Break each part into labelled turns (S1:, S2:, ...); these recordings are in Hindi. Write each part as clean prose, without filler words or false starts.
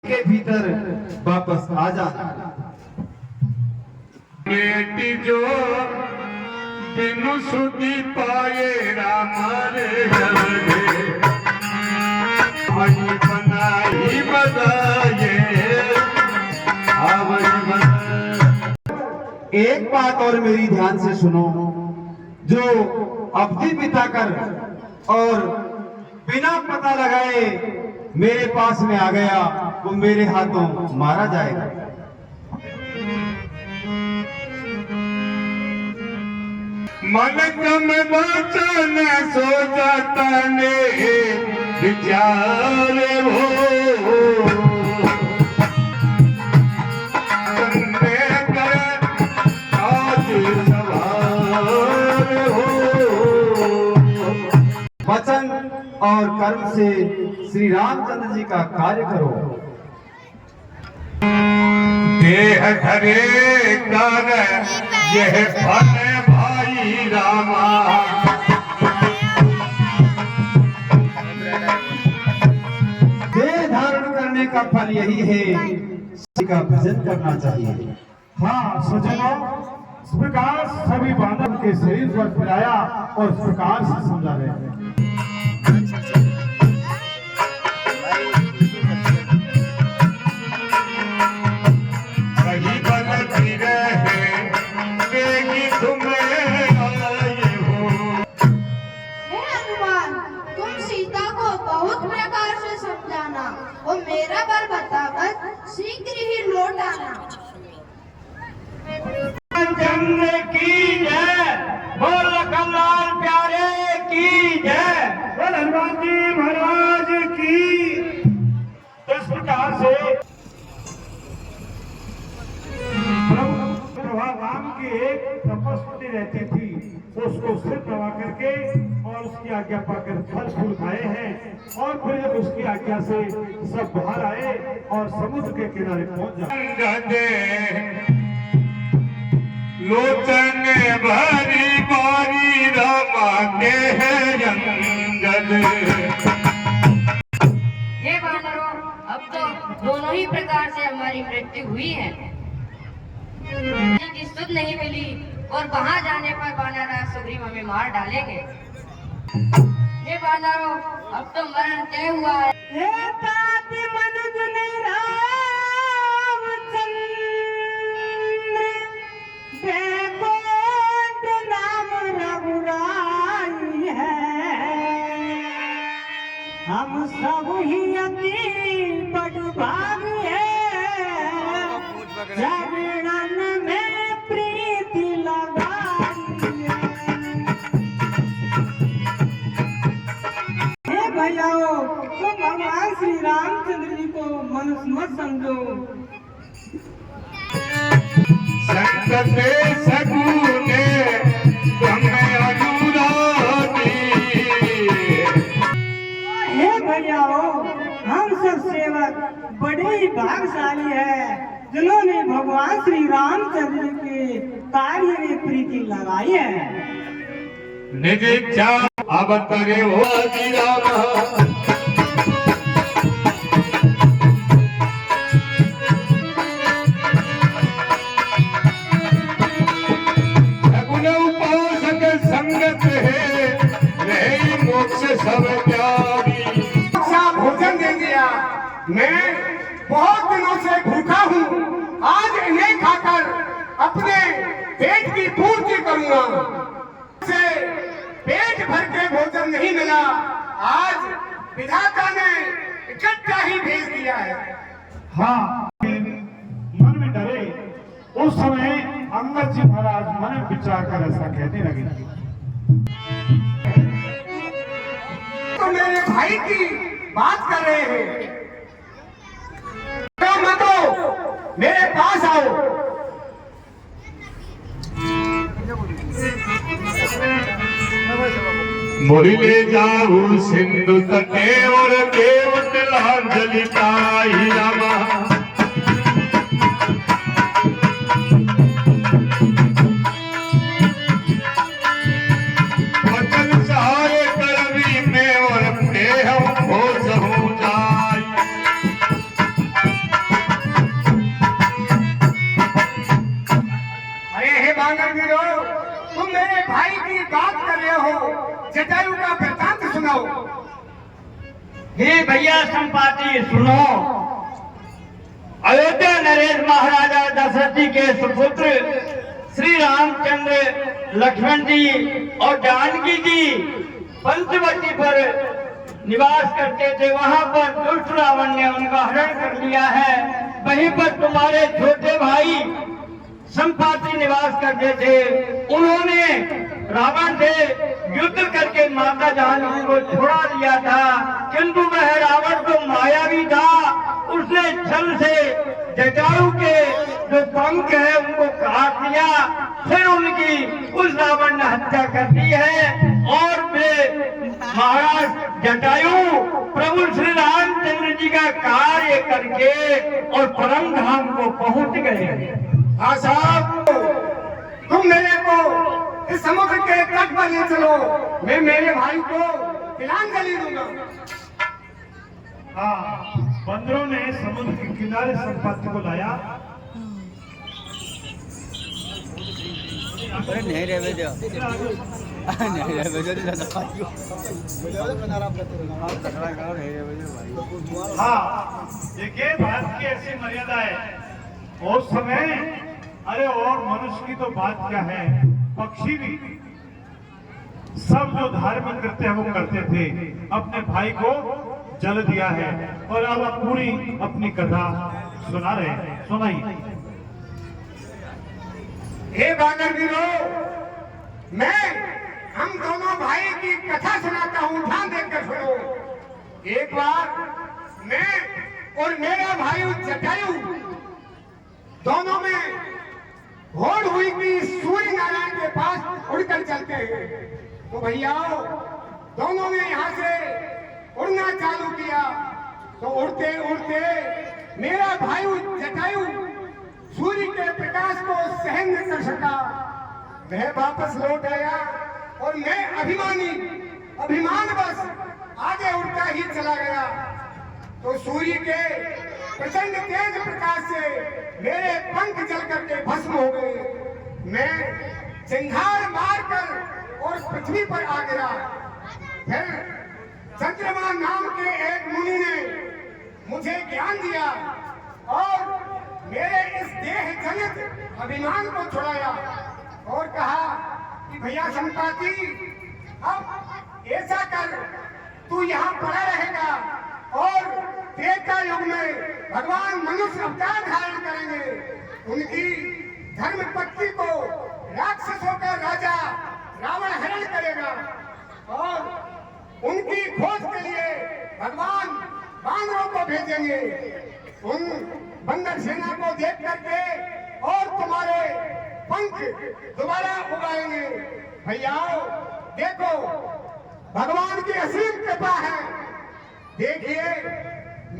S1: के भीतर वापस आ जाना।
S2: बेटी जो बिनु सुधी पाए राम रे मनी बनाई बदाए।
S1: एक बात और मेरी ध्यान से सुनो, जो अवधि बिताकर और बिना पता लगाए मेरे पास में आ गया वो मेरे हाथों मारा जाएगा।
S2: मन कम बचन सो जाता ने विचार हो
S1: वचन और कर्म से श्री रामचंद्र जी का कार्य करो।
S2: देह धरे कर यह फल भाई रामा।
S1: देह धारण करने का फल यही है, का भजन करना चाहिए।
S3: हाँ सज्जनों, इस प्रकार सभी बांधव के शरीर पर फिराया और इस प्रकार से समझा रहे हैं।
S4: वो मेरा बर बताकर शीघ्र ही लौट आना।
S3: चंद्र की जय, बोल कमलाल प्यारे की जय, बोल हनुमान जी महाराज की। तो इस प्रकार से प्रभा राम की एक तपस्वी रहती थी, उसको सिर दबा करके और उसकी आज्ञा पाकर फल फूल खाए हैं। और फिर जब उसकी आज्ञा से सब बाहर आए और समुद्र के किनारे पहुंच जाए।
S2: लोचन भरी बारी रामा के है जंगल।
S5: हे वानरों, अब तो दोनों ही प्रकार से हमारी मृत्यु हुई है। की सुध नहीं मिली और वहां जाने पर वानरराज सुग्रीव हमें मार डालेंगे। हे वानरों, अब तो मरण तय हुआ है।
S6: हम सब ही अति बड़ भाग है, जगड़न में प्रीति लगाई है। हे भैयाओ, तो भगवान श्री रामचंद्र जी को मनुष्य मत समझो।
S2: संकटे सगुने
S6: हम सब सेवक बड़े ही भाग्यशाली है, जिन्होंने भगवान श्री रामचंद्र के कार्य में प्रीति लगाई है।
S2: निज इच्छा अवतरे हो राम। सगुन उपासक संगत है, रहे मोक्ष सब प्यारी।
S7: भोजन दे दिया, मैं बहुत दिनों से भूखा हूँ, आज इन्हें खाकर अपने पेट की पूर्ति करूंगा। से पेट भर के भोजन नहीं मिला, आज विधाता ने इकट्ठा ही भेज दिया है।
S3: हाँ, मन में डरे। उस समय अंगद जी महाराज मन में विचार कर ऐसा कहने लगे।
S7: तो मेरे भाई की बात कर रहे हैं, तो मतो मेरे पास आओ।
S2: मुड़ी ले जाऊं सिंधु तटे और देव तिलांजलि पाई रामा। वचन सहाय करवी में और देह हो सहु जाय।
S7: बानर वीरो, तुम मेरे भाई की बात कर रहे हो, जटायु का वृत्तांत सुनाओ।
S8: हे भैया संपाति सुनो। अयोध्या नरेश महाराजा दशरथ जी के सुपुत्र श्री रामचंद्र, लक्ष्मण जी और जानकी जी पंचवटी पर निवास करते थे। वहां पर दुष्ट रावण ने उनका हरण कर लिया है। वहीं पर तुम्हारे छोटे भाई संपाति निवास करते थे। उन्होंने रावण से युद्ध करके माता जानकी को छुड़ा लिया था, किंतु वह रावण तो मायावी था। उसने छल से जटायु के जो पंख है उनको काट दिया। फिर उनकी उस रावण ने हत्या कर दी है और वे महाराज जटायु प्रभु श्री रामचंद्र जी का कार्य करके और परम धाम को पहुंच गए।
S7: हाँ साहब, तुम मेरे को इस समुद्र के तट पर ले चलो, मैं मेरे भाई को तिलांजलि दूंगा।
S3: हाँ, बंदरों ने समुद्र के किनारे संपाति को लाया।
S9: नहीं रे बेजो नहीं रे बेजो
S3: हाँ, देखिए भारत की ऐसी मर्यादा है। उस समय अरे और मनुष्य की तो बात क्या है, पक्षी भी सब जो धार्मिक कृत्य है वो करते थे। अपने भाई को जल दिया है और अब आप पूरी अपनी कथा सुना रहे हैं। सुनाइए।
S7: हे बानर वीरो, मैं हम दोनों भाई की कथा सुनाता हूँ, ध्यान देकर सुनो। एक बार मैं और मेरा भाई जटायु दोनों में होड़ हुई कि सूर्य नारायण के पास उड़कर चलते हैं। तो भैया दोनों ने यहाँ से उड़ना चालू किया। तो उड़ते उड़ते मेरा भाई जटायु सूर्य के प्रकाश को सहन नहीं कर सका। वह वापस लौट आया और मैं अभिमान बस आगे उड़ता ही चला गया। तो सूर्य के प्रचंड तेज प्रकाश से मेरे पंख जल करके भस्म हो गए। मैं चिंगार मारकर और पृथ्वी पर आ गिरा। फिर चंद्रमा नाम के एक मुनि ने मुझे ज्ञान दिया और मेरे इस देह जनित अभिमान को छुड़ाया और कहा कि भैया संपाति, अब ऐसा कर, तू यहाँ पड़ा रहेगा और त्रेता युग में भगवान मनुष्य अवतार धारण करेंगे। उनकी धर्म पत्नी को राक्षसों का राजा रावण हरण करेगा और उनकी खोज के लिए भगवान बानरों को भेजेंगे। उन बंदर सेना को देख करके और तुम्हारे पंख दोबारा उगाएंगे। भैया देखो, भगवान की असीम कृपा है। देखिए,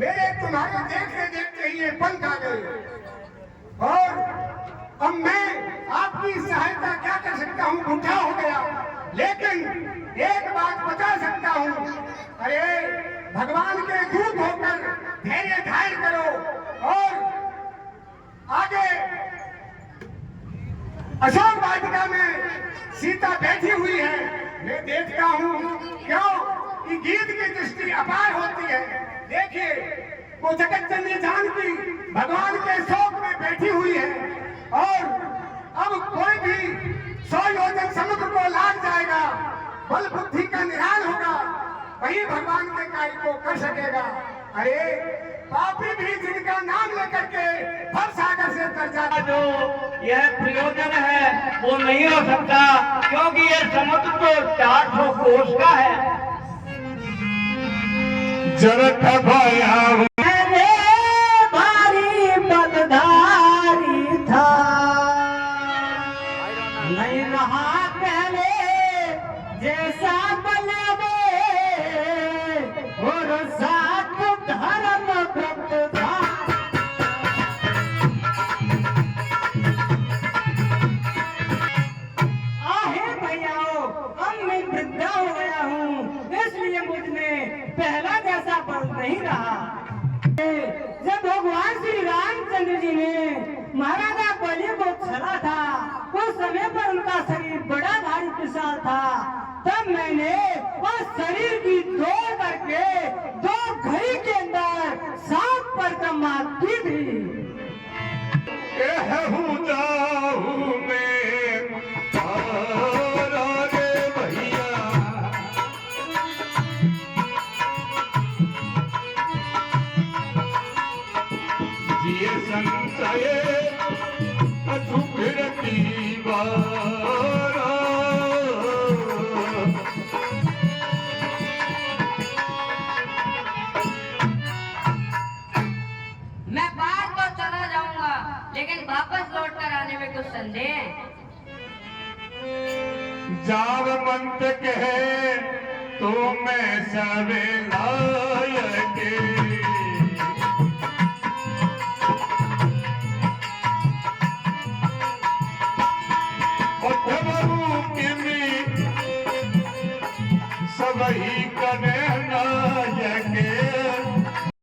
S7: मेरे तुम्हारे देखते देखते ही ये पंख आ गए और अब मैं आपकी सहायता क्या कर सकता हूँ, बूढ़ा हो गया, लेकिन एक बात बता सकता हूँ। अरे भगवान के दूत होकर धैर्य धारण करो और आगे अशोक वाटिका में सीता बैठी हुई है, मैं देखता हूँ। क्यों कि गीत की दृष्टि अपार होती है। देखिए, वो जगत जननी जानकी भगवान के शोक में बैठी हुई है और अब कोई भी 100 योजन समुद्र को लाग जाएगा, बल बुद्धि का निहाल होगा, वही भगवान के कार्य को कर सकेगा। अरे पापी भी जिनका नाम लेकर के भव सागर से तर जाता,
S8: जो यह प्रयोजन है वो नहीं हो सकता, क्योंकि यह समुद्र तो 400 कोस का है।
S2: जरठ भया
S6: भारी बलधारी था, नहीं रहा पहले जैसा बलवे और साथ धर्म भक्त था। आहे भैयाओ, अब मैं वृद्धा हो गया हूँ, इसलिए मुझ में पहला जैसा बल नहीं रहा। जब भगवान श्री रामचंद्र जी ने महाराजा बलि को छला था, उस समय के 2 घड़ी के अंदर 7 परिक्रमा की थी।
S2: कहूँ जाऊँ मैं तारा रे भैया, जिए संशय कछु फिरती बारा।
S5: मैं बाहर तो चला जाऊंगा, लेकिन वापस लौट कर आने में कुछ संदेह है।
S2: जाव मंत कहे तो मैं सवे लायके, सबही कने नायके।